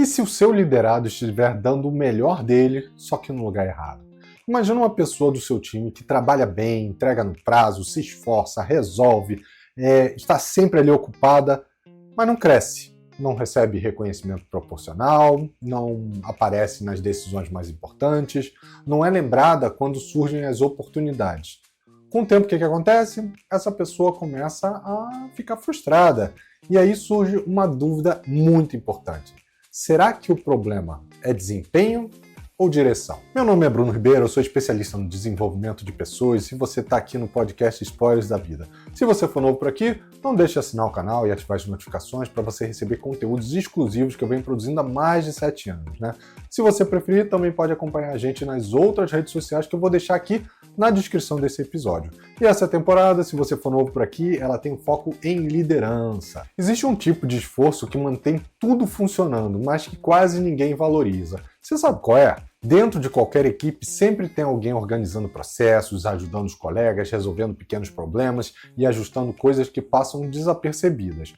se o seu liderado estiver dando o melhor dele, só que no lugar errado? Imagina uma pessoa do seu time que trabalha bem, entrega no prazo, se esforça, resolve, está sempre ali ocupada, mas não cresce, não recebe reconhecimento proporcional, não aparece nas decisões mais importantes, não é lembrada quando surgem as oportunidades. Com o tempo, o que acontece? Essa pessoa começa a ficar frustrada. E aí surge uma dúvida muito importante. Será que o problema é desempenho ou direção? Meu nome é Bruno Ribeiro, eu sou especialista no desenvolvimento de pessoas e você está aqui no podcast Spoilers da Vida. Se você for novo por aqui, não deixe de assinar o canal e ativar as notificações para você receber conteúdos exclusivos que eu venho produzindo há mais de 7 anos, né? Se você preferir, também pode acompanhar a gente nas outras redes sociais que eu vou deixar aqui na descrição desse episódio. E essa temporada, se você for novo por aqui, ela tem foco em liderança. Existe um tipo de esforço que mantém tudo funcionando, mas que quase ninguém valoriza. Você sabe qual é? Dentro de qualquer equipe sempre tem alguém organizando processos, ajudando os colegas, resolvendo pequenos problemas e ajustando coisas que passam desapercebidas.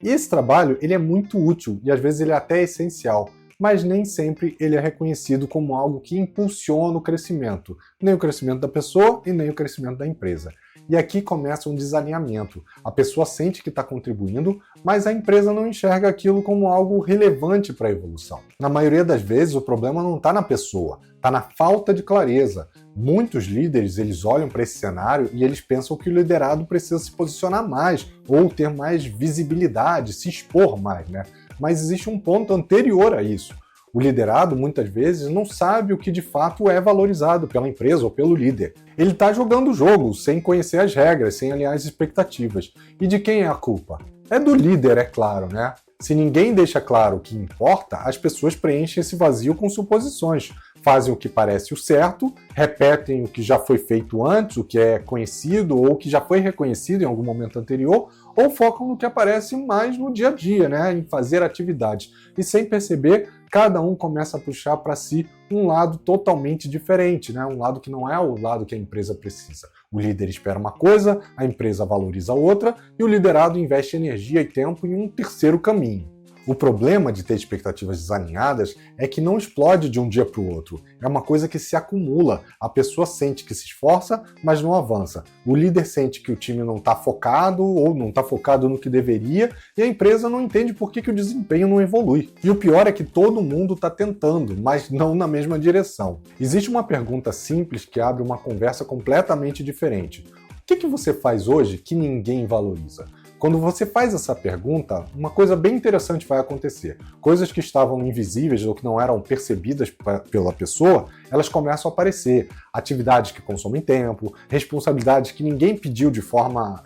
E esse trabalho ele é muito útil e às vezes ele é até essencial, mas nem sempre ele é reconhecido como algo que impulsiona o crescimento, nem o crescimento da pessoa e nem o crescimento da empresa. E aqui começa um desalinhamento. A pessoa sente que está contribuindo, mas a empresa não enxerga aquilo como algo relevante para a evolução. Na maioria das vezes, o problema não está na pessoa, está na falta de clareza. Muitos líderes eles olham para esse cenário e eles pensam que o liderado precisa se posicionar mais, ou ter mais visibilidade, se expor mais, né? Mas existe um ponto anterior a isso. O liderado, muitas vezes, não sabe o que de fato é valorizado pela empresa ou pelo líder. Ele está jogando o jogo, sem conhecer as regras, sem alinhar as expectativas. E de quem é a culpa? É do líder, é claro, né? Se ninguém deixa claro o que importa, as pessoas preenchem esse vazio com suposições. Fazem o que parece o certo, repetem o que já foi feito antes, o que é conhecido ou o que já foi reconhecido em algum momento anterior, ou focam no que aparece mais no dia a dia, né? Em fazer atividades. E sem perceber, cada um começa a puxar para si um lado totalmente diferente, né? Um lado que não é o lado que a empresa precisa. O líder espera uma coisa, a empresa valoriza outra e o liderado investe energia e tempo em um terceiro caminho. O problema de ter expectativas desalinhadas é que não explode de um dia para o outro. É uma coisa que se acumula. A pessoa sente que se esforça, mas não avança. O líder sente que o time não está focado ou não está focado no que deveria e a empresa não entende por que o desempenho não evolui. E o pior é que todo mundo está tentando, mas não na mesma direção. Existe uma pergunta simples que abre uma conversa completamente diferente. O que você faz hoje que ninguém valoriza? Quando você faz essa pergunta, uma coisa bem interessante vai acontecer. Coisas que estavam invisíveis ou que não eram percebidas pela pessoa, elas começam a aparecer. Atividades que consomem tempo, responsabilidades que ninguém pediu de forma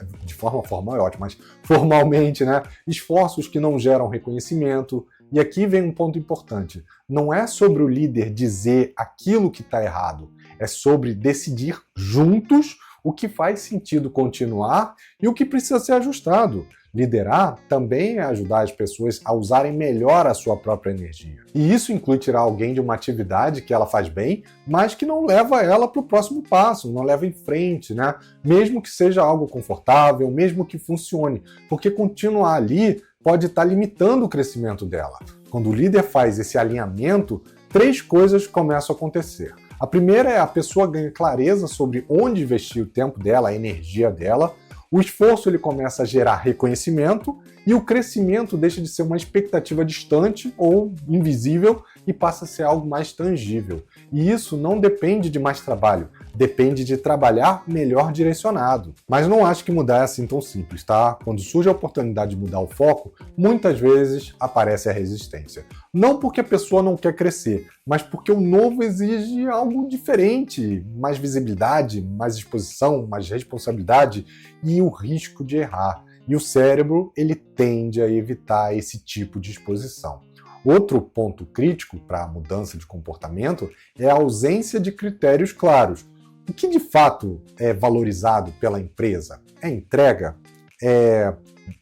formal é ótimo, mas formalmente, né? Esforços que não geram reconhecimento. E aqui vem um ponto importante. Não é sobre o líder dizer aquilo que está errado, é sobre decidir juntos o que faz sentido continuar e o que precisa ser ajustado. Liderar também é ajudar as pessoas a usarem melhor a sua própria energia. E isso inclui tirar alguém de uma atividade que ela faz bem, mas que não leva ela para o próximo passo, não leva em frente, né? Mesmo que seja algo confortável, mesmo que funcione, porque continuar ali pode estar limitando o crescimento dela. Quando o líder faz esse alinhamento, 3 coisas começam a acontecer. A primeira é a pessoa ganha clareza sobre onde investir o tempo dela, a energia dela, o esforço ele começa a gerar reconhecimento e o crescimento deixa de ser uma expectativa distante ou invisível e passa a ser algo mais tangível. E isso não depende de mais trabalho, depende de trabalhar melhor direcionado. Mas não acho que mudar é assim tão simples, tá? Quando surge a oportunidade de mudar o foco, muitas vezes aparece a resistência. Não porque a pessoa não quer crescer, mas porque o novo exige algo diferente, mais visibilidade, mais exposição, mais responsabilidade e o risco de errar. E o cérebro, ele tende a evitar esse tipo de exposição. Outro ponto crítico para a mudança de comportamento é a ausência de critérios claros. O que de fato é valorizado pela empresa? É entrega? É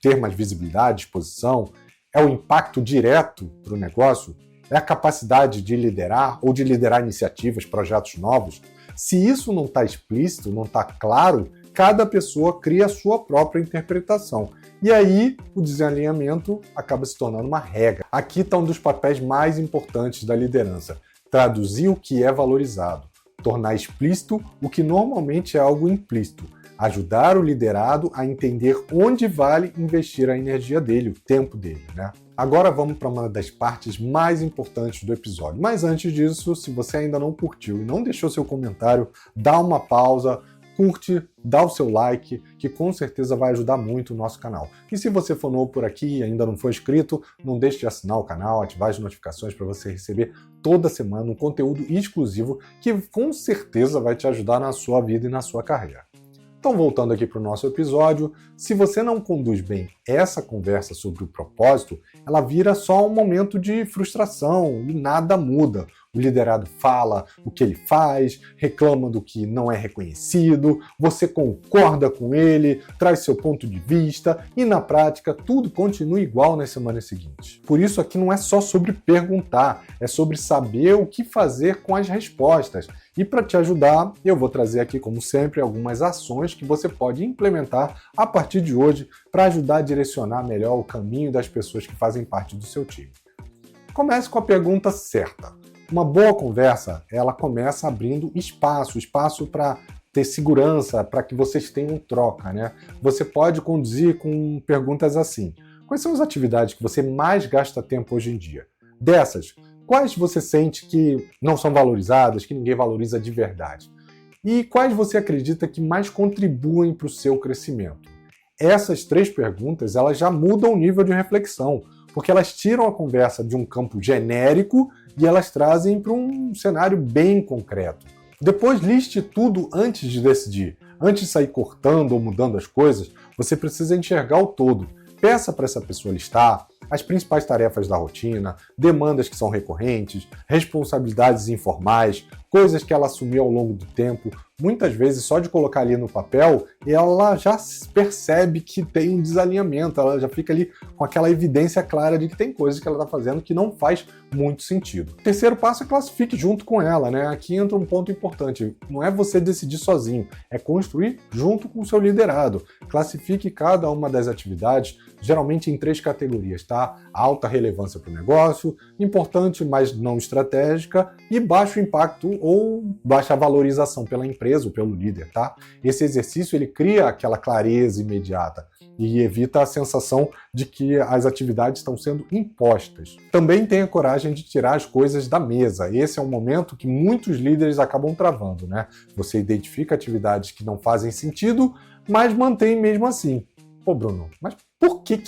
ter mais visibilidade, exposição? É o impacto direto para o negócio? É a capacidade de liderar ou de liderar iniciativas, projetos novos? Se isso não está explícito, não está claro, cada pessoa cria a sua própria interpretação. E aí, o desalinhamento acaba se tornando uma regra. Aqui está um dos papéis mais importantes da liderança: traduzir o que é valorizado, tornar explícito o que normalmente é algo implícito, ajudar o liderado a entender onde vale investir a energia dele, o tempo dele, né? Agora vamos para uma das partes mais importantes do episódio. Mas antes disso, se você ainda não curtiu e não deixou seu comentário, dá uma pausa, curte, dá o seu like, que com certeza vai ajudar muito o nosso canal. E se você for novo por aqui e ainda não for inscrito, não deixe de assinar o canal, ativar as notificações para você receber toda semana um conteúdo exclusivo que com certeza vai te ajudar na sua vida e na sua carreira. Então, voltando aqui para o nosso episódio, se você não conduz bem essa conversa sobre o propósito, ela vira só um momento de frustração e nada muda. O liderado fala o que ele faz, reclama do que não é reconhecido, você concorda com ele, traz seu ponto de vista e, na prática, tudo continua igual nas semanas seguintes. Por isso, aqui não é só sobre perguntar, é sobre saber o que fazer com as respostas. E para te ajudar, eu vou trazer aqui, como sempre, algumas ações que você pode implementar a partir de hoje para ajudar a direcionar melhor o caminho das pessoas que fazem parte do seu time. Comece com a pergunta certa. Uma boa conversa, ela começa abrindo espaço para ter segurança, para que vocês tenham troca, né? Você pode conduzir com perguntas assim: quais são as atividades que você mais gasta tempo hoje em dia? Dessas, quais você sente que não são valorizadas, que ninguém valoriza de verdade? E quais você acredita que mais contribuem para o seu crescimento? Essas 3 perguntas, elas já mudam o nível de reflexão, porque elas tiram a conversa de um campo genérico e elas trazem para um cenário bem concreto. Depois, liste tudo antes de decidir. Antes de sair cortando ou mudando as coisas, você precisa enxergar o todo. Peça para essa pessoa listar as principais tarefas da rotina, demandas que são recorrentes, responsabilidades informais, coisas que ela assumiu ao longo do tempo. Muitas vezes, só de colocar ali no papel, ela já percebe que tem um desalinhamento, ela já fica ali com aquela evidência clara de que tem coisas que ela está fazendo que não faz muito sentido. O terceiro passo é classifique junto com ela, né? Aqui entra um ponto importante, não é você decidir sozinho, é construir junto com o seu liderado. Classifique cada uma das atividades, geralmente em 3 categorias, tá? Alta relevância para o negócio, importante, mas não estratégica, e baixo impacto ou baixa valorização pela empresa ou pelo líder, tá? Esse exercício, ele cria aquela clareza imediata e evita a sensação de que as atividades estão sendo impostas. Também tenha coragem de tirar as coisas da mesa. Esse é um momento que muitos líderes acabam travando, né? Você identifica atividades que não fazem sentido, mas mantém mesmo assim. Pô, Bruno, mas por que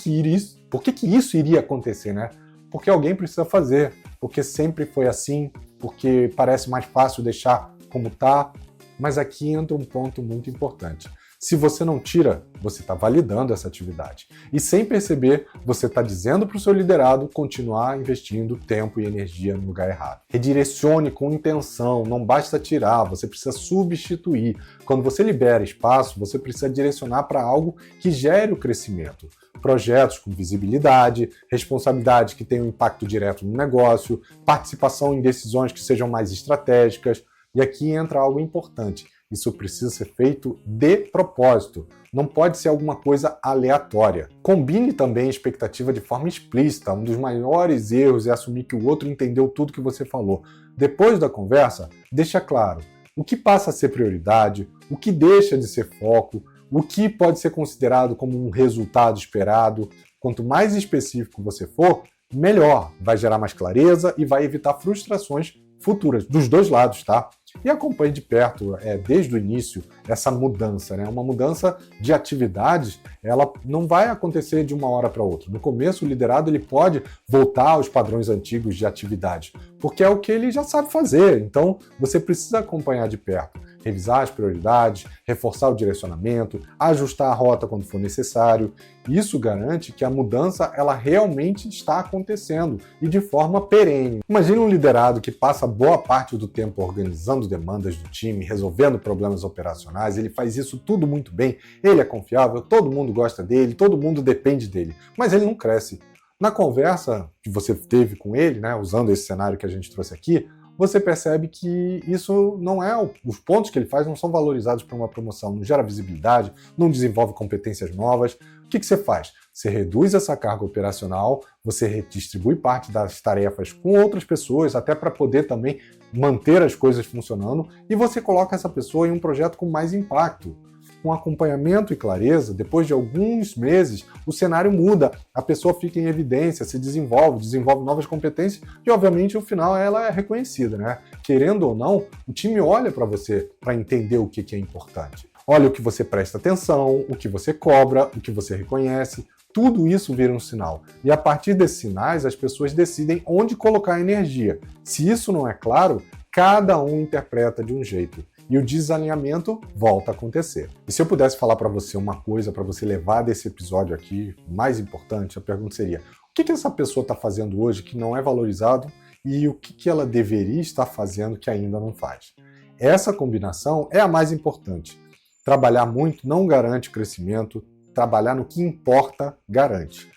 isso iria acontecer, né? Porque alguém precisa fazer, porque sempre foi assim, porque parece mais fácil deixar como tá. Mas aqui entra um ponto muito importante. Se você não tira, você está validando essa atividade. E sem perceber, você está dizendo para o seu liderado continuar investindo tempo e energia no lugar errado. Redirecione com intenção, não basta tirar, você precisa substituir. Quando você libera espaço, você precisa direcionar para algo que gere o crescimento. Projetos com visibilidade, responsabilidade que tenham impacto direto no negócio, participação em decisões que sejam mais estratégicas. E aqui entra algo importante. Isso precisa ser feito de propósito. Não pode ser alguma coisa aleatória. Combine também a expectativa de forma explícita. Um dos maiores erros é assumir que o outro entendeu tudo que você falou. Depois da conversa, deixa claro o que passa a ser prioridade, o que deixa de ser foco, o que pode ser considerado como um resultado esperado. Quanto mais específico você for, melhor. Vai gerar mais clareza e vai evitar frustrações futuras, dos 2 lados, tá? E acompanhe de perto, desde o início, essa mudança, né? Uma mudança de atividades, ela não vai acontecer de uma hora para outra. No começo, o liderado ele pode voltar aos padrões antigos de atividade, porque é o que ele já sabe fazer. Então, você precisa acompanhar de perto, revisar as prioridades, reforçar o direcionamento, ajustar a rota quando for necessário. Isso garante que a mudança ela realmente está acontecendo e de forma perene. Imagine um liderado que passa boa parte do tempo organizando demandas do time, resolvendo problemas operacionais, ele faz isso tudo muito bem, ele é confiável, todo mundo gosta dele, todo mundo depende dele, mas ele não cresce. Na conversa que você teve com ele, né, usando esse cenário que a gente trouxe aqui, você percebe que isso não é, os pontos que ele faz não são valorizados para uma promoção, não gera visibilidade, não desenvolve competências novas. O que você faz? Você reduz essa carga operacional, você redistribui parte das tarefas com outras pessoas, até para poder também manter as coisas funcionando, e você coloca essa pessoa em um projeto com mais impacto. Com acompanhamento e clareza, depois de alguns meses, o cenário muda, a pessoa fica em evidência, se desenvolve novas competências e, obviamente, no final ela é reconhecida, né? Querendo ou não, o time olha para você para entender o que é importante. Olha o que você presta atenção, o que você cobra, o que você reconhece, tudo isso vira um sinal. E a partir desses sinais, as pessoas decidem onde colocar a energia. Se isso não é claro, cada um interpreta de um jeito. E o desalinhamento volta a acontecer. E se eu pudesse falar para você uma coisa para você levar desse episódio aqui, mais importante, a pergunta seria: o que essa pessoa está fazendo hoje que não é valorizado e o que ela deveria estar fazendo que ainda não faz? Essa combinação é a mais importante. Trabalhar muito não garante crescimento, trabalhar no que importa garante.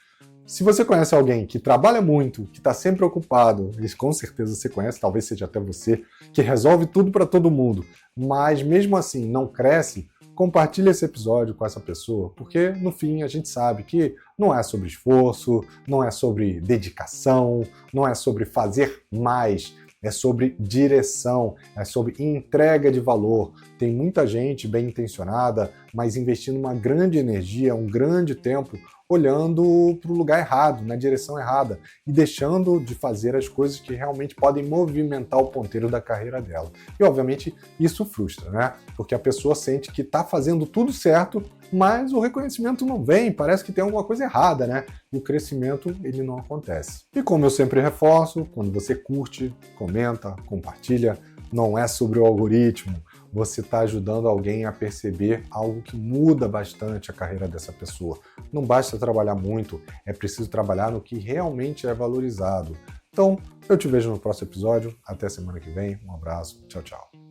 Se você conhece alguém que trabalha muito, que está sempre ocupado, e com certeza você conhece, talvez seja até você, que resolve tudo para todo mundo, mas mesmo assim não cresce, compartilhe esse episódio com essa pessoa, porque no fim a gente sabe que não é sobre esforço, não é sobre dedicação, não é sobre fazer mais, é sobre direção, é sobre entrega de valor. Tem muita gente bem intencionada, mas investindo uma grande energia, um grande tempo, olhando para o lugar errado, na direção errada, e deixando de fazer as coisas que realmente podem movimentar o ponteiro da carreira dela. E, obviamente, isso frustra, né? Porque a pessoa sente que está fazendo tudo certo, mas o reconhecimento não vem, parece que tem alguma coisa errada, né? E o crescimento, ele não acontece. E como eu sempre reforço, quando você curte, comenta, compartilha, não é sobre o algoritmo, você está ajudando alguém a perceber algo que muda bastante a carreira dessa pessoa. Não basta trabalhar muito, é preciso trabalhar no que realmente é valorizado. Então, eu te vejo no próximo episódio. Até semana que vem. Um abraço. Tchau, tchau.